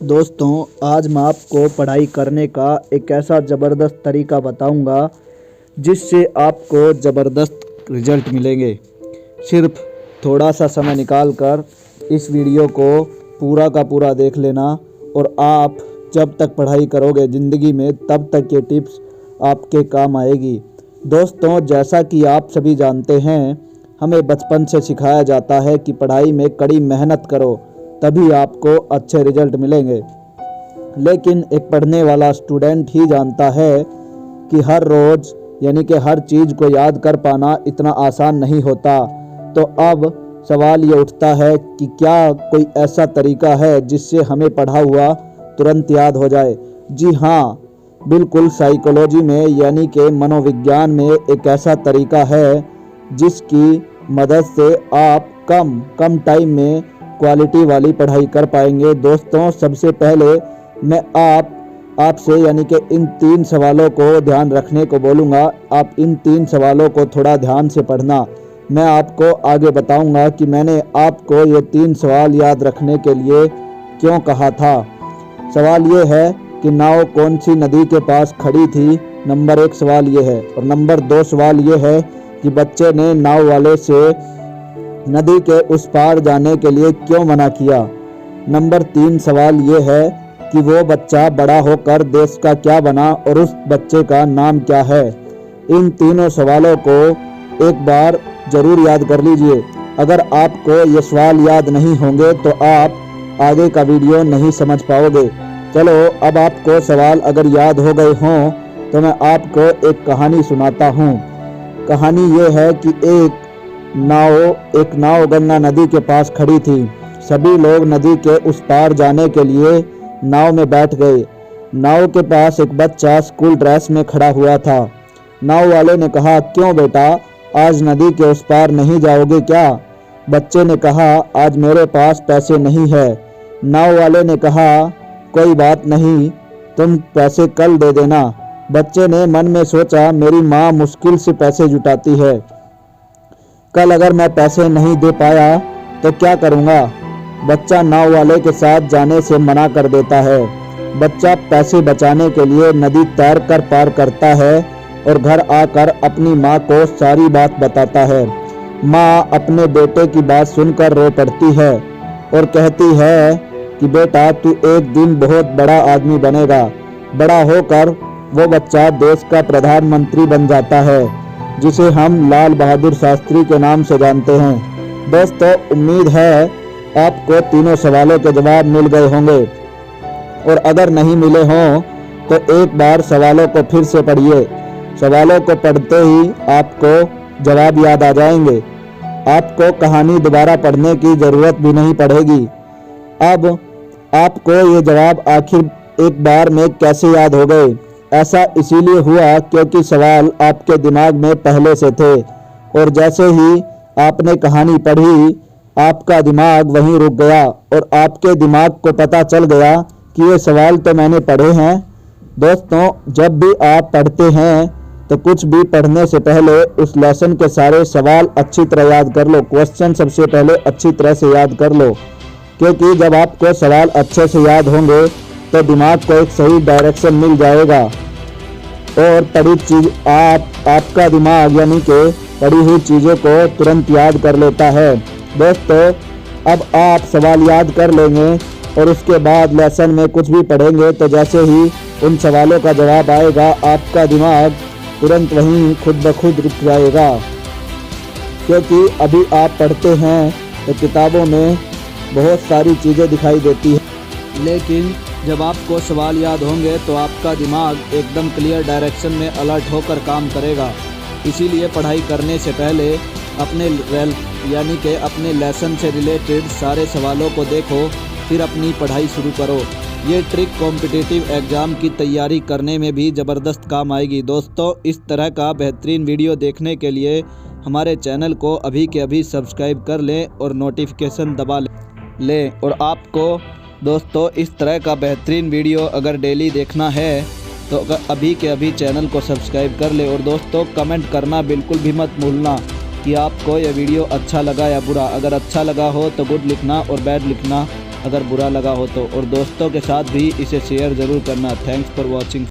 दोस्तों, आज मैं आपको पढ़ाई करने का एक ऐसा ज़बरदस्त तरीका बताऊंगा जिससे आपको ज़बरदस्त रिज़ल्ट मिलेंगे। सिर्फ थोड़ा सा समय निकाल कर इस वीडियो को पूरा का पूरा देख लेना और आप जब तक पढ़ाई करोगे ज़िंदगी में तब तक ये टिप्स आपके काम आएगी। दोस्तों, जैसा कि आप सभी जानते हैं, हमें बचपन से सिखाया जाता है कि पढ़ाई में कड़ी मेहनत करो तभी आपको अच्छे रिजल्ट मिलेंगे। लेकिन एक पढ़ने वाला स्टूडेंट ही जानता है कि हर रोज़ यानी कि हर चीज़ को याद कर पाना इतना आसान नहीं होता। तो अब सवाल ये उठता है कि क्या कोई ऐसा तरीका है जिससे हमें पढ़ा हुआ तुरंत याद हो जाए। जी हाँ, बिल्कुल। साइकोलॉजी में यानी कि मनोविज्ञान में एक ऐसा तरीका है जिसकी मदद से आप कम टाइम में क्वालिटी वाली पढ़ाई कर पाएंगे। दोस्तों, सबसे पहले मैं आपसे यानी कि इन 3 सवालों को ध्यान रखने को बोलूँगा। आप इन 3 सवालों को थोड़ा ध्यान से पढ़ना। मैं आपको आगे बताऊँगा कि मैंने आपको ये 3 सवाल याद रखने के लिए क्यों कहा था। सवाल ये है कि नाव कौन सी नदी के पास खड़ी थी। नंबर 1 सवाल ये है। और नंबर 2 सवाल ये है कि बच्चे ने नाव वाले से नदी के उस पार जाने के लिए क्यों मना किया। नंबर 3 सवाल ये है कि वो बच्चा बड़ा होकर देश का क्या बना और उस बच्चे का नाम क्या है। इन तीनों सवालों को एक बार ज़रूर याद कर लीजिए। अगर आपको ये सवाल याद नहीं होंगे तो आप आगे का वीडियो नहीं समझ पाओगे। चलो, अब आपको सवाल अगर याद हो गए हों तो मैं आपको एक कहानी सुनाता हूँ। कहानी ये है कि एक नाव गंगा नदी के पास खड़ी थी। सभी लोग नदी के उस पार जाने के लिए नाव में बैठ गए। नाव के पास एक बच्चा स्कूल ड्रेस में खड़ा हुआ था। नाव वाले ने कहा, क्यों बेटा, आज नदी के उस पार नहीं जाओगे क्या? बच्चे ने कहा, आज मेरे पास पैसे नहीं है। नाव वाले ने कहा, कोई बात नहीं, तुम पैसे कल दे देना। बच्चे ने मन में सोचा, मेरी माँ मुश्किल से पैसे जुटाती है, कल अगर मैं पैसे नहीं दे पाया तो क्या करूँगा। बच्चा नाव वाले के साथ जाने से मना कर देता है। बच्चा पैसे बचाने के लिए नदी तैर कर पार करता है और घर आकर अपनी माँ को सारी बात बताता है। माँ अपने बेटे की बात सुनकर रो पड़ती है और कहती है कि बेटा, तू एक दिन बहुत बड़ा आदमी बनेगा। बड़ा होकर वो बच्चा देश का प्रधानमंत्री बन जाता है, जिसे हम लाल बहादुर शास्त्री के नाम से जानते हैं। दोस्तों, उम्मीद है आपको तीनों सवालों के जवाब मिल गए होंगे और अगर नहीं मिले हों तो एक बार सवालों को फिर से पढ़िए। सवालों को पढ़ते ही आपको जवाब याद आ जाएंगे। आपको कहानी दोबारा पढ़ने की ज़रूरत भी नहीं पड़ेगी। अब आपको ये जवाब आखिर एक बार में कैसे याद हो गए? ऐसा इसीलिए हुआ क्योंकि सवाल आपके दिमाग में पहले से थे और जैसे ही आपने कहानी पढ़ी आपका दिमाग वहीं रुक गया और आपके दिमाग को पता चल गया कि ये सवाल तो मैंने पढ़े हैं। दोस्तों, जब भी आप पढ़ते हैं तो कुछ भी पढ़ने से पहले उस लेसन के सारे सवाल अच्छी तरह याद कर लो। क्वेश्चन सबसे पहले अच्छी तरह से याद कर लो, क्योंकि जब आपको सवाल अच्छे से याद होंगे तो दिमाग को एक सही डायरेक्शन मिल जाएगा और पढ़ी चीज आपका दिमाग यानी कि पढ़ी हुई चीज़ों को तुरंत याद कर लेता है। दोस्तों, अब आप सवाल याद कर लेंगे और उसके बाद लेसन में कुछ भी पढ़ेंगे तो जैसे ही उन सवालों का जवाब आएगा आपका दिमाग तुरंत वहीं खुद ब खुद रुक जाएगा। क्योंकि अभी आप पढ़ते हैं तो किताबों में बहुत सारी चीज़ें दिखाई देती हैं, लेकिन जब आपको सवाल याद होंगे तो आपका दिमाग एकदम क्लियर डायरेक्शन में अलर्ट होकर काम करेगा। इसीलिए पढ़ाई करने से पहले अपने लेसन से रिलेटेड सारे सवालों को देखो, फिर अपनी पढ़ाई शुरू करो। ये ट्रिक कॉम्पिटिटिव एग्ज़ाम की तैयारी करने में भी ज़बरदस्त काम आएगी। दोस्तों, इस तरह का बेहतरीन वीडियो देखने के लिए हमारे चैनल को अभी के अभी सब्सक्राइब कर लें और नोटिफिकेशन दबा लें। और आपको दोस्तों इस तरह का बेहतरीन वीडियो अगर डेली देखना है तो अभी के अभी चैनल को सब्सक्राइब कर ले। और दोस्तों, कमेंट करना बिल्कुल भी मत भूलना कि आपको यह वीडियो अच्छा लगा या बुरा। अगर अच्छा लगा हो तो गुड लिखना और बैड लिखना अगर बुरा लगा हो तो, और दोस्तों के साथ भी इसे शेयर ज़रूर करना। Thanks for watching.